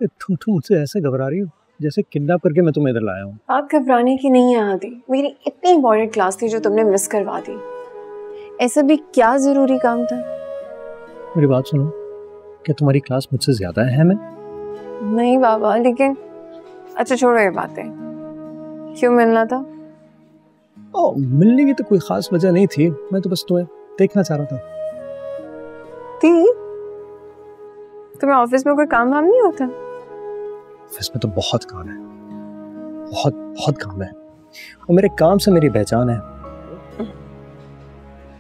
तुम मुझसे ऐसे घबरा रही हो जैसे किडनैप करके मैं तुम्हें इधर लाया हूँ। बात घबराने की नहीं है आदि, मेरी इतनी इंपॉर्टेंट क्लास थी जो तुमने मिस करवा दी। ऐसा भी क्या जरूरी काम था? मेरी बात सुनो, क्या तुम्हारी क्लास मुझसे ज्यादा अहम है? नहीं बाबा, लेकिन अच्छा छोड़ो ये बातें। क्यों मिलना था? ओ, मिलने की तो कोई खास वजह नहीं थी, मैं तो बस तुम्हें देखना चाह रहा था। तुम्हें ऑफिस में कोई काम वाम नहीं होता? ऑफिस में तो बहुत काम है, बहुत बहुत काम है, और मेरे काम से मेरी पहचान है।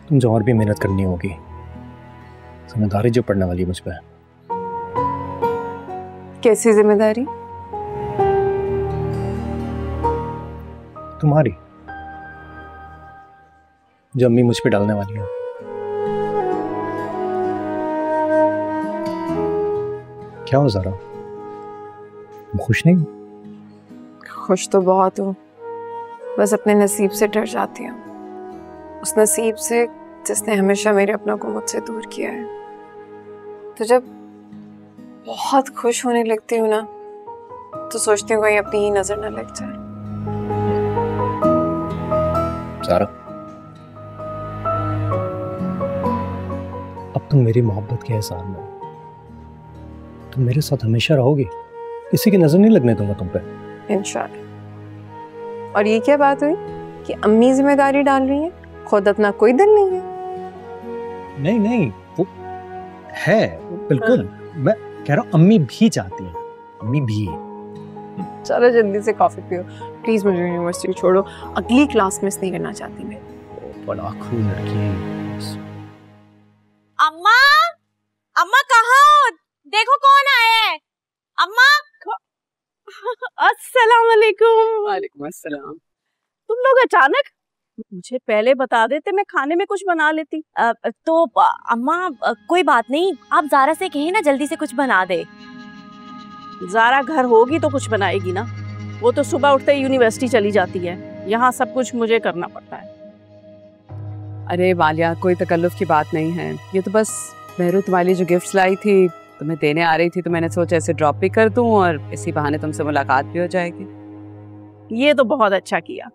तुम और भी मेहनत करनी होगी, जिम्मेदारी जो पड़ने वाली है मुझ पर। कैसी जिम्मेदारी? तुम्हारी, जो अम्मी मुझ पे डालने वाली है। क्या हो ज़ारा, खुश नहीं? खुश तो बहुत हूँ, बस अपने नसीब से डर जाती हूँ, उस नसीब से जिसने हमेशा मेरे अपनों को मुझसे दूर किया है। तो जब बहुत खुश होने लगती हूँ ना, तो सोचती हूँ कहीं अपनी ही नजर न लग जाए। ज़ारा, अब तुम मेरी मोहब्बत के एहसान में, तुम मेरे साथ हमेशा रहोगी, किसी की नजर नहीं लगने दूंगा तुम पे, इंशाल्लाह। और ये क्या बात हुई कि अम्मी जिम्मेदारी डाल रही है, खुद अपना कोई दिल नहीं है? नहीं नहीं, वो है बिल्कुल। मैं कह रहा हूँ अम्मी भी चाहती हैं, अम्मी भी। चलो जल्दी से कॉफी पियो प्लीज, मुझे यूनिवर्सिटी छोड़ो, अगली क्लास मिस नहीं करना चाहती मैं। बड़ा खून लड़की। अम्मा, अम्मा कहाँ हो? देखो कौन आया है। अम्मा। अस्सलाम वालेकुम। वालेकुम अस्सलाम। तुम लोग अचानक? मुझे पहले बता देते, मैं खाने में कुछ बना लेती। तो अम्मा कोई बात नहीं, आप ज़ारा से कहें ना जल्दी से कुछ बना दे। ज़ारा घर होगी तो कुछ बनाएगी ना, वो तो सुबह उठते ही यूनिवर्सिटी चली जाती है, यहाँ सब कुछ मुझे करना पड़ता है। अरे वालिया, कोई तकल्लुफ की बात नहीं है, ये तो बस मेहरू तुम्हारे लिए जो गिफ्ट्स लाई थी तुम्हें देने आ रही थी, तो मैंने सोचा ऐसे ड्रॉप भी कर दूं और इसी बहाने तुमसे मुलाकात भी हो जाएगी। ये तो बहुत अच्छा किया।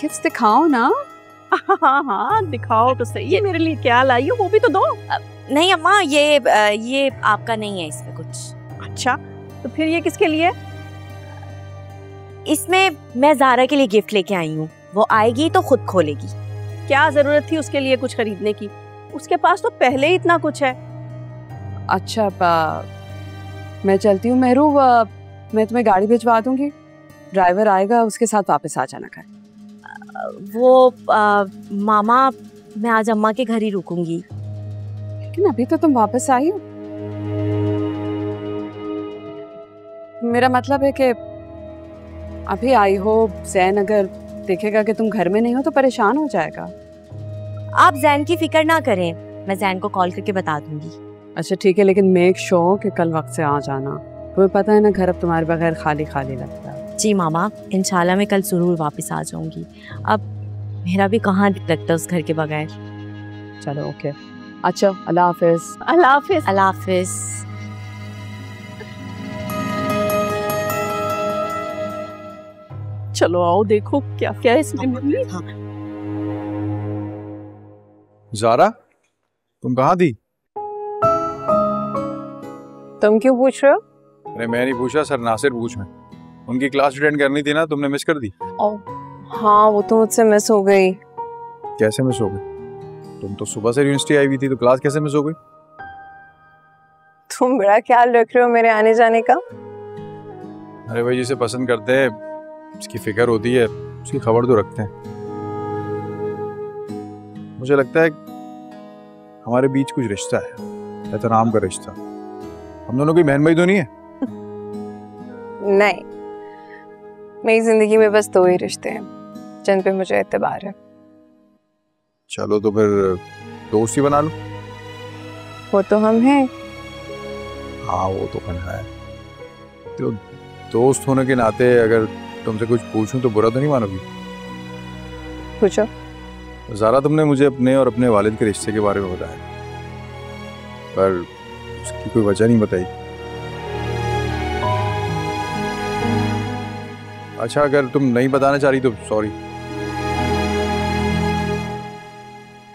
गिफ्ट्स दिखाओ ना। हाँ हाँ दिखाओ तो सही। ये मेरे लिए क्या लाई हो, वो भी तो दो। नहीं अम्मा, ये आपका नहीं है इसमें कुछ। अच्छा, तो फिर ये किसके लिए? इसमें मैं ज़ारा के लिए गिफ्ट लेके आई हूँ, वो आएगी तो खुद खोलेगी। क्या जरूरत थी उसके लिए कुछ खरीदने की, उसके पास तो पहले ही इतना कुछ है। अच्छा मैं चलती हूँ मेहरू, मैं तुम्हें गाड़ी भिजवा दूंगी, ड्राइवर आएगा उसके साथ वापस आ जाना कर। वो मामा, मैं आज अम्मा के घर ही रुकूंगी। लेकिन अभी तो तुम वापस आई हो। मेरा मतलब है कि अभी आई हो, जैन अगर देखेगा कि तुम घर में नहीं हो तो परेशान हो जाएगा। आप जैन की फिक्र ना करें, मैं जैन को कॉल करके बता दूंगी। अच्छा ठीक है, लेकिन मेक श्योर कि कल वक्त से आ जाना, तुम्हें पता है ना घर अब तुम्हारे बगैर खाली खाली लगता है। जी मामा, इंशाल्लाह मैं कल जरूर वापस आ जाऊंगी। अब मेरा भी कहाँ दिल लगता उस घर के बगैर। चलो ओके, अच्छा अल्लाह हाफिज। अल्लाह हाफिज। अल्लाह हाफिज। चलो आओ देखो क्या क्या है इसमें। हाँ। ज़ारा, तुम कहाँ थी? तुम क्यों पूछ रहे हो? अरे मैं नहीं पूछा, सर नासिर पूछ में। उनकी क्लास अटेंड करनी थी ना, तुमने मिस कर दी। हाँ वो तो मुझसे मिस हो गई। कैसे मिस हो गई? तुम तो सुबह से यूनिवर्सिटी आई हुई थी, तो क्लास कैसे मिस हो गई? तुम बड़ा ख्याल रख रहे हो मेरे आने जाने का। अरे भाई, जिसे पसंद करते हैं, उसकी फिक्र होती है, उसकी खबर तो रखते हैं। मुझे लगता है हमारे बीच कुछ रिश्ता है, एहतराम का रिश्ता। हम दोनों की बहन भाई तो नहीं है? नहीं, मेरी जिंदगी में बस दो ही रिश्ते हैं जिन पे मुझे एतबार है। चलो तो फिर दोस्ती बना लो। वो तो हम हैं। हाँ वो तो बना है, तो दोस्त होने के नाते अगर तुमसे कुछ पूछूं तो बुरा तो नहीं मानोगी? पूछो। ज़ारा, तुमने मुझे अपने और अपने वालिद के रिश्ते के बारे में बताया, पर उसकी कोई वजह नहीं बताई। अच्छा, अगर तुम नहीं बताना चाह रही तो सॉरी।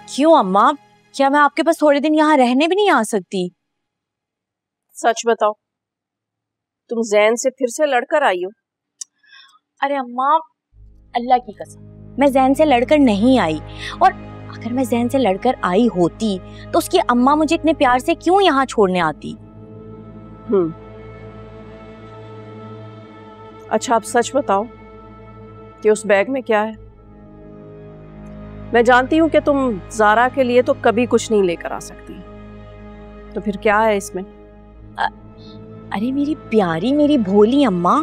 क्यों अम्मा, क्या मैं आपके पास थोड़े दिन यहाँ रहने भी नहीं आ सकती? सच बताओ, तुम जैन से फिर से लड़कर आई हो? अरे अम्मा, अल्लाह की कसम, मैं जैन से लड़कर नहीं आई। और अगर मैं जैन से लड़कर आई होती तो उसकी अम्मा मुझे इतने प्यार से क्यों यहाँ छोड़ने आती? अच्छा, आप सच बताओ कि उस बैग में क्या है? मैं जानती हूँ कि तुम ज़ारा के लिए तो कभी कुछ नहीं लेकर आ सकती, तो फिर क्या है इसमें? अरे मेरी प्यारी, मेरी भोली अम्मा,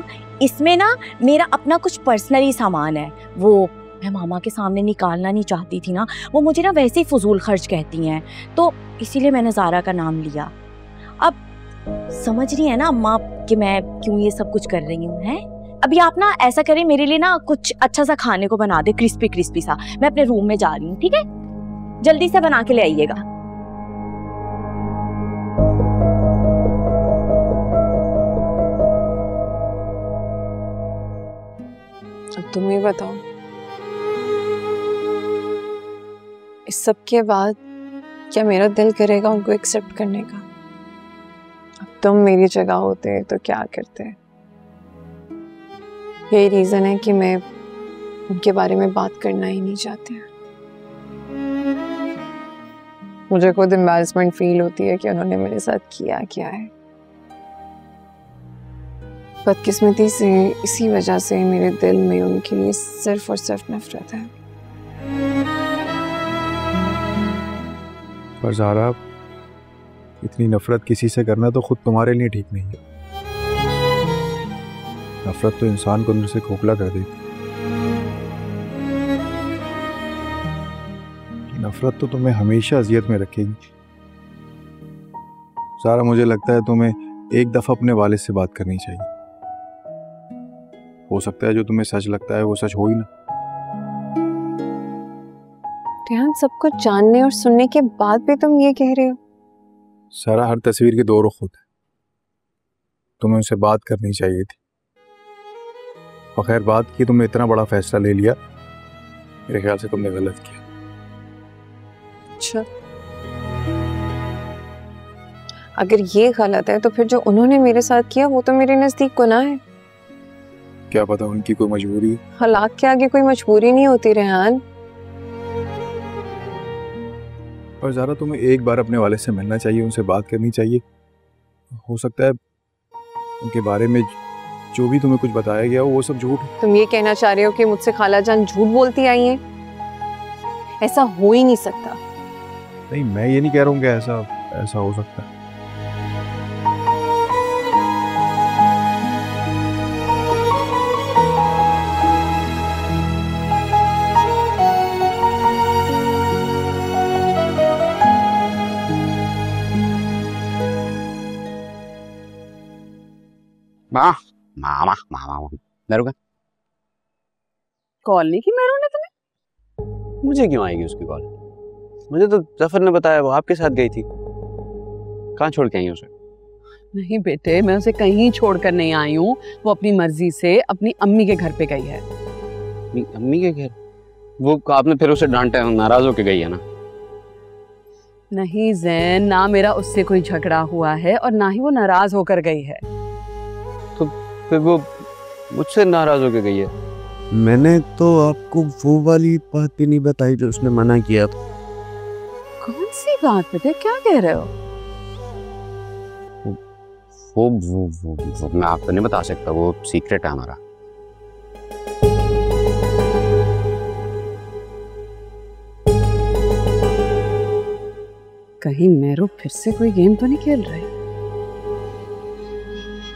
इसमें ना मेरा अपना कुछ पर्सनली सामान है। वो मैं मामा के सामने निकालना नहीं चाहती थी ना, वो मुझे ना वैसे ही फजूल खर्च कहती हैं, तो इसीलिए मैंने ज़ारा का नाम लिया। अब समझ रही है ना अम्मा कि मैं क्यों ये सब कुछ कर रही हूँ, हैं? अभी आप ना ऐसा करें, मेरे लिए ना कुछ अच्छा सा खाने को बना दे, क्रिस्पी क्रिस्पी सा। मैं अपने रूम में जा रही हूँ, ठीक है? जल्दी से बना के ले आइएगा। अब तुम ही बताओ, इस सब के बाद क्या मेरा दिल करेगा उनको एक्सेप्ट करने का? अब तुम मेरी जगह होते तो क्या करते? यही रीजन है कि मैं उनके बारे में बात करना ही नहीं चाहती। मुझे खुद एम्बैरेसमेंट फील होती है कि उन्होंने मेरे साथ किया क्या है। बदकिस्मती से इसी वजह से मेरे दिल में उनके लिए सिर्फ और सिर्फ नफरत है। पर ज़ारा, इतनी नफरत किसी से करना तो खुद तुम्हारे लिए ठीक नहीं है। नफरत तो इंसान को अंदर से खोखला कर देती। नफरत तो तुम्हें हमेशा अजियत में रखेगी। ज़ारा, मुझे लगता है तुम्हें एक दफा अपने वालिद से बात करनी चाहिए। हो सकता है जो तुम्हें सच लगता है वो सच हो ही ना। रेहान, सब कुछ जानने और सुनने के बाद भी तुम ये कह रहे हो? सारा, हर तस्वीर के दो रुख होते हैं। तुम्हें उनसे बात करनी चाहिए थी। और खैर, बात की, तुमने इतना बड़ा फैसला ले लिया, मेरे ख्याल से तुमने गलत किया। अच्छा, अगर ये गलत है तो फिर जो उन्होंने मेरे साथ किया वो तो मेरे नजदीक गुनाह है। क्या पता उनकी कोई मजबूरी। हलाक के आगे कोई मजबूरी नहीं होती रेहान। और ज़ारा, तुम्हें एक बार अपने वाले से मिलना चाहिए, उनसे बात करनी चाहिए। हो सकता है उनके बारे में जो भी तुम्हें कुछ बताया गया हो वो सब झूठ है। तुम ये कहना चाह रहे हो कि मुझसे खाला जान झूठ बोलती आई हैं? ऐसा हो ही नहीं सकता। नहीं, मैं ये नहीं कह रहा हूँ कि ऐसा हो सकता है। मामा मेरू का कॉल नहीं की मेरू ने तुम्हें? मुझे क्यों आएगी उसकी कॉल? मुझे तो जफर ने बताया वो आपके साथ गई थी। कहाँ छोड़ के आई उसे? नहीं बेटे, मैं उसे कहीं छोड़कर नहीं आई हूँ। वो अपनी मर्जी से अपनी अम्मी के घर पे गई है। अम्मी के घर? वो आपने फिर उसे डांटा, नाराज होके गई है ना? नहीं जैन, ना मेरा उससे कोई झगड़ा हुआ है और ना ही वो नाराज होकर गई है। तो फिर वो मुझसे नाराज होके गई है? मैंने तो आपको वो वाली बात भी नहीं बताई जो उसने मना किया था। कौन सी बात बेटे, क्या कह रहे हो? वो मैं आपको नहीं बता सकता, वो सीक्रेट है हमारा। कहीं मेरू फिर से कोई गेम तो नहीं खेल रहे?